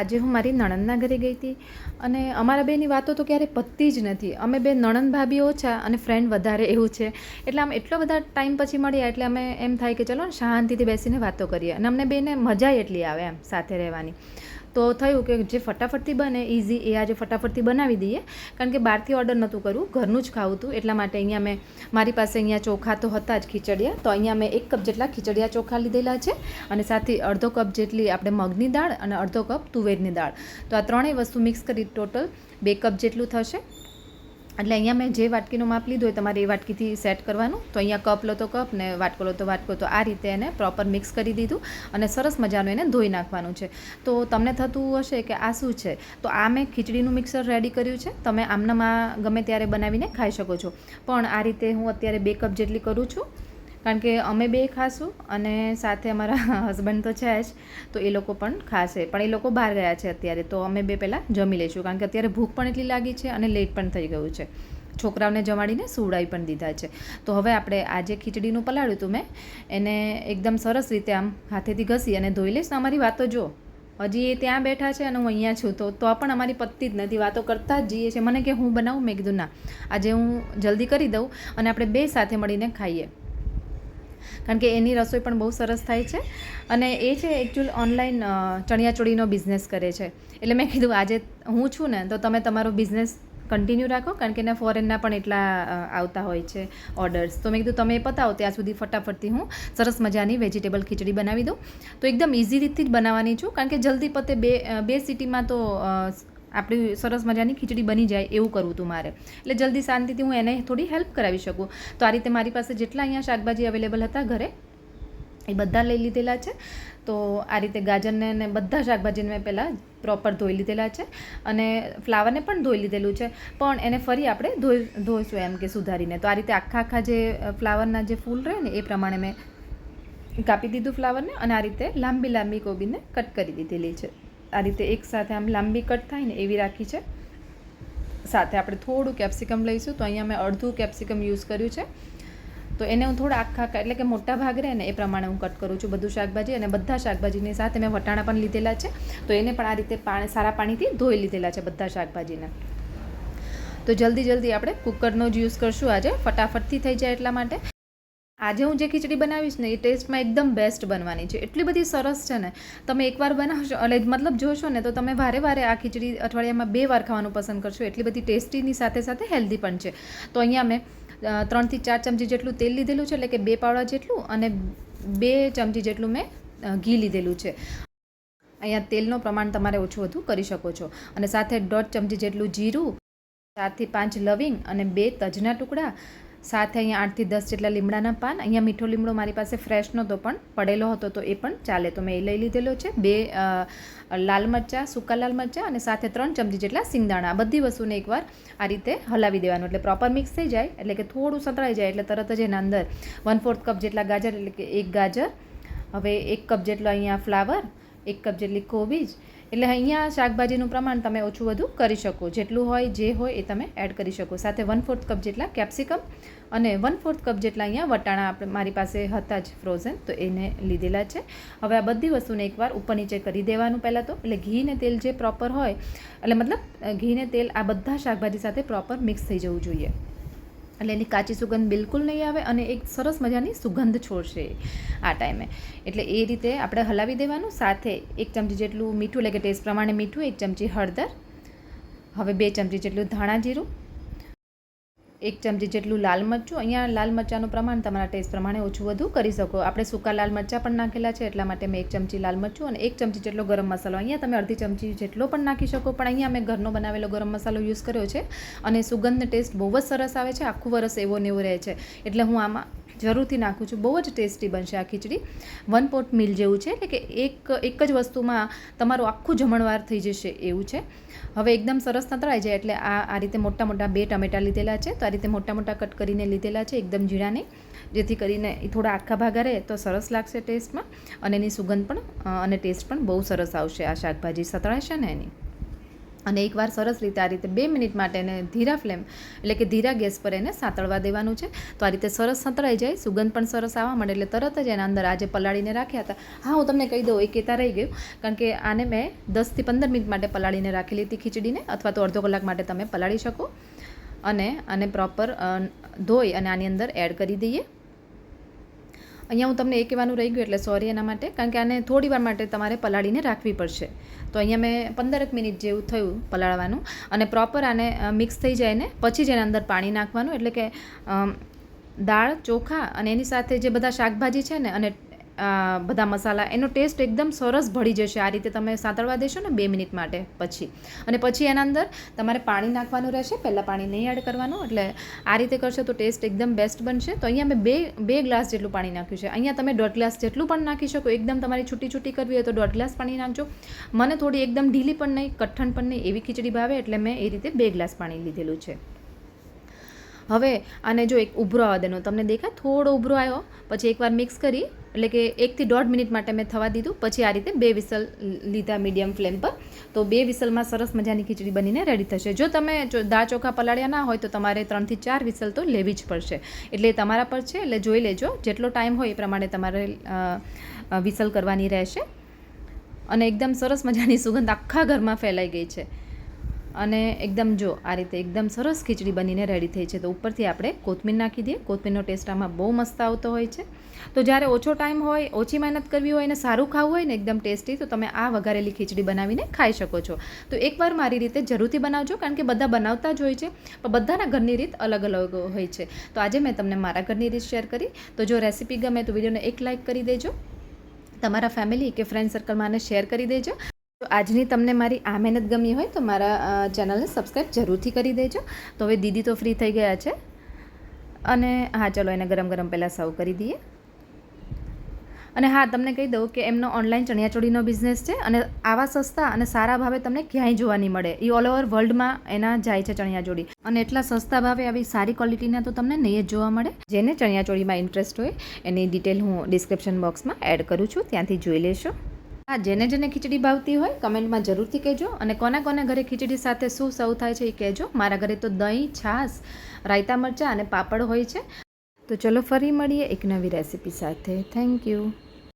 આજે હું મારી નણંદના ઘરે ગઈ હતી અને અમારા બેની વાતો તો ક્યારેય પતતી જ નથી. અમે બે નણંદ ભાભી ઓછા અને ફ્રેન્ડ વધારે એવું છે. એટલે આમ એટલો બધા ટાઈમ પછી મળ્યા એટલે અમે એમ થાય કે ચલો ને શાંતિથી બેસીને વાતો કરીએ અને અમને બેને મજા એટલી આવે એમ સાથે રહેવાની. તો થયું કે જે ફટાફટથી બને ઇઝી એ આજે ફટાફટથી બનાવી દઈએ, કારણ કે બહારથી ઓર્ડર નહોતું કરવું, ઘરનું જ ખાવું હતું. એટલા માટે અહીંયા મેં મારી પાસે અહીંયા ચોખા તો હતા જ ખીચડિયા, તો અહીંયા મેં 1 કપ જેટલા ખીચડિયા ચોખા લીધેલા છે અને સાથે અડધો કપ જેટલી આપણે મગની દાળ અને અડધો કપ તુવેરની દાળ. તો આ ત્રણેય વસ્તુ મિક્સ કરી ટોટલ 2 કપ જેટલું થશે. એટલે અહીંયા મેં જે વાટકીનું માપ લીધું હોય તમારે એ વાટકીથી સેટ કરવાનું. તો અહીંયા કપ લો તો કપ ને વાટકો લો તો વાટકો. તો આ રીતે એને પ્રોપર મિક્સ કરી દીધું અને સરસ મજાનું એને ધોઈ નાખવાનું છે. તો તમને થતું હશે કે આ શું છે, તો આ મેં ખીચડીનું મિક્સર રેડી કર્યું છે. તમે આમનામાં ગમે ત્યારે બનાવીને ખાઈ શકો છો, પણ આ રીતે હું અત્યારે 2 કપ જેટલી કરું છું, કારણ કે અમે બે ખાશું અને સાથે અમારા હસબન્ડ તો છે જ, તો એ લોકો પણ ખાશે. પણ એ લોકો બહાર ગયા છે અત્યારે, તો અમે બે પહેલાં જમી લઈશું, કારણ કે અત્યારે ભૂખ પણ એટલી લાગી છે અને લેટ પણ થઈ ગયું છે. છોકરાઓને જમાડીને સુવડાવી પણ દીધા છે. તો હવે આપણે આ જે ખીચડીનું પલાળ્યું હતું મેં, એને એકદમ સરસ રીતે આમ હાથેથી ઘસી અને ધોઈ લઈશ. અમારી વાતો જો હજી એ ત્યાં બેઠા છે અને હું અહીંયા છું, તો પણ અમારી પતતી જ નથી, વાતો કરતા જ જઈએ છીએ. મને કે હું બનાવું, મેં કીધું ના, આજે હું જલ્દી કરી દઉં અને આપણે બે સાથે મળીને ખાઈએ, કારણ કે એની રસોઈ પણ બહુ સરસ થાય છે. અને એ છે એકચ્યુઅલ ઓનલાઈન ચણિયાચોળીનો બિઝનેસ કરે છે. એટલે મેં કીધું આજે હું છું ને, તો તમે તમારો બિઝનેસ કન્ટિન્યુ રાખો, કારણ કે એના ફોરેનના પણ એટલા આવતા હોય છે ઓર્ડર્સ. તો મેં કીધું તમે એ પતાવો ત્યાં સુધી ફટાફટથી હું સરસ મજાની વેજીટેબલ ખીચડી બનાવી દઉં. તો એકદમ ઇઝી રીતથી જ બનાવવાની છું, કારણ કે જલ્દી પતે, બે સિટીમાં તો આપણી સરસ મજાની ખીચડી બની જાય એવું કરવું હતું મારે. એટલે જલ્દી શાંતિથી હું એને થોડી હેલ્પ કરાવી શકું. તો આ રીતે મારી પાસે જેટલા અહીંયા શાકભાજી અવેલેબલ હતા ઘરે, એ બધા લઈ લીધેલા છે. તો આ રીતે ગાજરને ને બધા શાકભાજીને મેં પહેલાં પ્રોપર ધોઈ લીધેલા છે અને ફ્લાવરને પણ ધોઈ લીધેલું છે, પણ એને ફરી આપણે ધોઈશું એમ કે સુધારીને. તો આ રીતે આખા જે ફ્લાવરના જે ફૂલ રહે ને એ પ્રમાણે મેં કાપી દીધું ફ્લાવરને અને આ રીતે લાંબી કોબીને કટ કરી દીધેલી છે. આ રીતે એક સાથે આમ લાંબી કટ થાય ને એવી રાખી છે. સાથે આપણે થોડું કેપ્સિકમ લઈશું. તો અહીંયા મેં અડધું કેપ્સિકમ યુઝ કર્યું છે. તો એને હું થોડા આખા એટલે કે મોટા ભાગ રહે ને એ પ્રમાણે હું કટ કરું છું બધું શાકભાજી. અને બધા શાકભાજીની સાથે મેં વટાણા પણ લીધેલા છે, તો એને પણ આ રીતે સારા પાણીથી ધોઈ લીધેલા છે બધા શાકભાજીને. તો જલ્દી આપણે કુકરનો જ યુઝ કરશું આજે, ફટાફટથી થઈ જાય એટલા માટે. આજે હું જે ખીચડી બનાવીશ ને એ ટેસ્ટમાં એકદમ બેસ્ટ બનવાની છે. એટલી બધી સરસ છે ને, તમે એકવાર બનાવશો એટલે મતલબ જોશો ને તો તમે વારે આ ખીચડી અઠવાડિયામાં 2 વાર ખાવાનું પસંદ કરશો. એટલી બધી ટેસ્ટીની સાથે હેલ્ધી પણ છે. તો અહીંયા મેં 3 થી 4 ચમચી જેટલું તેલ લીધેલું છે, એટલે કે 2 પાવડા જેટલું, અને 2 ચમચી જેટલું મેં ઘી લીધેલું છે. અહીંયા તેલનું પ્રમાણ તમારે ઓછું વધુ કરી શકો છો. અને સાથે 1.5 ચમચી જેટલું જીરું, 4 થી 5 લવિંગ અને 2 તજના ટુકડા, સાથે અહીંયા 8 થી 10 જેટલા લીમડાના પાન. અહીંયા મીઠો લીમડો મારી પાસે ફ્રેશ નહોતો પણ પડેલો હતો, તો એ પણ ચાલે, તો મેં એ લઈ લીધેલો છે. 2 લાલ મરચાં, સૂકા લાલ મરચાં અને સાથે 3 ચમચી જેટલા સિંગદાણા. આ બધી વસ્તુને એકવાર આ રીતે હલાવી દેવાનું, એટલે પ્રોપર મિક્સ થઈ જાય, એટલે કે થોડું સંતળાઈ જાય એટલે તરત જ એના અંદર 1/4 કપ જેટલા ગાજર, એટલે કે 1 ગાજર. હવે 1 કપ જેટલો અહીંયા ફ્લાવર, 1 કપ જેટલી કોબીજ. એટલે અહીંયા શાકભાજીનું પ્રમાણ તમે ઓછું વધુ કરી શકો, જેટલું હોય જે હોય એ તમે એડ કરી શકો. સાથે 1/4 કપ જેટલા કેપ્સિકમ અને 1/4 કપ જેટલા અહીંયા વટાણા આપણે મારી પાસે હતા જ ફ્રોઝન, તો એને લીધેલા છે. હવે આ બધી વસ્તુને એકવાર ઉપર નીચે કરી દેવાનું પહેલાં તો, એટલે ઘી ને તેલ જે પ્રોપર હોય, એટલે મતલબ ઘી ને તેલ આ બધા શાકભાજી સાથે પ્રોપર મિક્સ થઈ જવું જોઈએ, એટલે એની કાચી સુગંધ બિલકુલ નહીં આવે અને એક સરસ મજાની સુગંધ છોડશે આ ટાઈમે. એટલે એ રીતે આપણે હલાવી દેવાનું. સાથે 1 ચમચી જેટલું મીઠું, એટલે કે ટેસ્ટ પ્રમાણે મીઠું, 1 ચમચી હળદર, હવે 2 ચમચી જેટલું ધાણા જીરું, 1 ચમચી જેટલું લાલ મરચું. અહીંયા લાલ મરચાંનું પ્રમાણ તમારા ટેસ્ટ પ્રમાણે ઓછું વધુ કરી શકો. આપણે સૂકા લાલ મરચાં પણ નાખેલા છે, એટલા માટે મેં 1 ચમચી લાલ મરચું અને 1 ચમચી જેટલો ગરમ મસાલો. અહીંયા તમે અડધી ચમચી જેટલો પણ નાખી શકો, પણ અહીંયા મેં ઘરનો બનાવેલો ગરમ મસાલો યુઝ કર્યો છે અને સુગંધનો ટેસ્ટ બહુ જ સરસ આવે છે. આખું વરસ એવો ને એવો રહે છે, એટલે હું આમાં જરૂરથી નાખું છું. બહુ જ ટેસ્ટી બનશે આ ખીચડી. 1 પોટ મિલ જેવું છે, એટલે કે એક જ વસ્તુમાં તમારું આખું જમણવાર થઈ જશે એવું છે. હવે એકદમ સરસ તતળાઈ જાય એટલે આ રીતે મોટા 2 ટમેટાં લીધેલા છે, તો આ રીતે મોટા કટ કરીને લીધેલા છે, એકદમ ઝીણા નહીં, જેથી કરીને એ થોડા આખા ભાગા રહે તો સરસ લાગશે ટેસ્ટમાં, અને એની સુગંધ પણ અને ટેસ્ટ પણ બહુ સરસ આવશે આ શાકભાજી સતળાશે ને એની. અને એકવાર સરસ રીતે આ રીતે 2 મિનિટ માટે એને ધીરા ફ્લેમ એટલે કે ધીરા ગેસ પર એને સાંતળવા દેવાનું છે. તો આ રીતે સરસ સંતળાઈ જાય, સુગંધ પણ સરસ આવવા માંડે એટલે તરત જ એના અંદર આજે પલાળીને રાખ્યા હતા. હા, હું તમને કહી દઉં, એ કહેતા રહી ગયું, કારણ કે આને મેં 10થી 15 મિનિટ માટે પલાળીને રાખેલી હતી ખીચડીને, અથવા તો અડધો કલાક માટે તમે પલાળી શકો. અને આને પ્રોપર ધોઈ અને આની અંદર એડ કરી દઈએ. અહીંયા હું તમને એ કહેવાનું રહી ગયું એટલે સોરી એના માટે, કારણ કે આને થોડી વાર માટે તમારે પલાળીને રાખવી પડશે. તો અહીંયા મેં 15 મિનિટ જેવું થયું પલાળવાનું, અને પ્રોપર આને મિક્સ થઈ જાય ને પછી જ એના અંદર પાણી નાખવાનું. એટલે કે દાળ, ચોખા અને એની સાથે જે બધા શાકભાજી છે ને અને બધા મસાલા, એનો ટેસ્ટ એકદમ સરસ ભળી જશે આ રીતે તમે સાંતળવા દેશો ને 2 મિનિટ માટે પછી. અને પછી એના અંદર તમારે પાણી નાખવાનું રહેશે, પહેલાં પાણી નહીં એડ કરવાનું. એટલે આ રીતે કરશો તો ટેસ્ટ એકદમ બેસ્ટ બનશે. તો અહીંયા મેં બે ગ્લાસ જેટલું પાણી નાખ્યું છે. અહીંયા તમે 1.5 ગ્લાસ જેટલું પણ નાખી શકો. એકદમ તમારી છૂટી કરવી હોય તો 1.5 ગ્લાસ પાણી નાખજો. મને થોડી એકદમ ઢીલી પણ નહીં, કઠણ પણ નહીં, એવી ખીચડી ભાવે એટલે મેં એ રીતે 2 ગ્લાસ પાણી લીધેલું છે. હવે આને જો એક ઉભરો આવવા દેનો, તમને દેખાય થોડો ઉભરો આવ્યો પછી એકવાર મિક્સ કરી, એટલે કે 1 થી 1.5 મિનિટ માટે મેં થવા દીધું. પછી આ રીતે 2 વિસલ લીધા મીડિયમ ફ્લેમ પર. તો 2 વિસલમાં સરસ મજાની ખીચડી બનીને રેડી થશે. જો તમે દાળ ચોખા પલાળ્યા ના હોય તો તમારે 3 થી 4 વિસલ તો લેવી જ પડશે. એટલે તમારા પર છે, એટલે જોઈ લેજો, જેટલો ટાઈમ હોય એ પ્રમાણે તમારે વિસલ કરવાની રહેશે. અને એકદમ સરસ મજાની સુગંધ આખા ઘરમાં ફેલાઈ ગઈ છે. અને એકદમ જો આ રીતે એકદમ સરસ ખીચડી બનીને રેડી થઈ છે. તો ઉપરથી આપણે કોથમીર નાખી દઈએ. કોથમીરનો ટેસ્ટ આમાં બહુ મસ્ત આવતો હોય છે. તો જ્યારે ઓછો ટાઈમ હોય, ઓછી મહેનત કરવી હોય અને સારું ખાવું હોય ને એકદમ ટેસ્ટી, તો તમે આ વઘારેલી ખીચડી બનાવીને ખાઈ શકો છો. તો એકવાર મારી રીતે જરૂરથી બનાવજો, કારણ કે બધા બનાવતા જ હોય છે, પણ બધાના ઘરની રીત અલગ અલગ હોય છે. તો આજે મેં તમને મારા ઘરની રીત શેર કરી. તો જો રેસીપી ગમે તો વિડીયોને એક લાઇક કરી દેજો, તમારા ફેમિલી કે ફ્રેન્ડ સર્કલમાં આને શેર કરી દેજો. તો આજની તમને મારી આ મહેનત ગમી હોય તો મારા ચેનલને સબસ્ક્રાઈબ જરૂરથી કરી દેજો. તો હવે દીદી તો ફ્રી થઈ ગયા છે, અને હા ચલો એને ગરમ ગરમ પહેલાં સર્વ કરી દઈએ. અને હા, તમને કહી દઉં કે એમનો ઓનલાઈન ચણિયાચોળીનો બિઝનેસ છે, અને આવા સસ્તા અને સારા ભાવે તમને ક્યાંય જોવા નહીં મળે. એ ઓલ ઓવર વર્લ્ડમાં એના જાય છે ચણિયાચોળી, અને એટલા સસ્તા ભાવે આવી સારી ક્વોલિટીના તો તમને નહીં જ જોવા મળે. જેને ચણિયાચોળીમાં ઇન્ટરેસ્ટ હોય એની ડિટેલ હું ડિસ્ક્રિપ્શન બોક્સમાં એડ કરું છું, ત્યાંથી જોઈ લેશો. હા, જેને ખીચડી ભાવતી હોય કમેન્ટમાં જરૂરથી કહેજો. અને કોના ઘરે ખીચડી સાથે શું સર્વ થાય છે એ કહેજો. મારા ઘરે તો દહીં, છાશ, રાયતા મરચાં અને પાપડ હોય છે. તો ચલો ફરી મળીએ એક નવી રેસીપી સાથે. Thank you.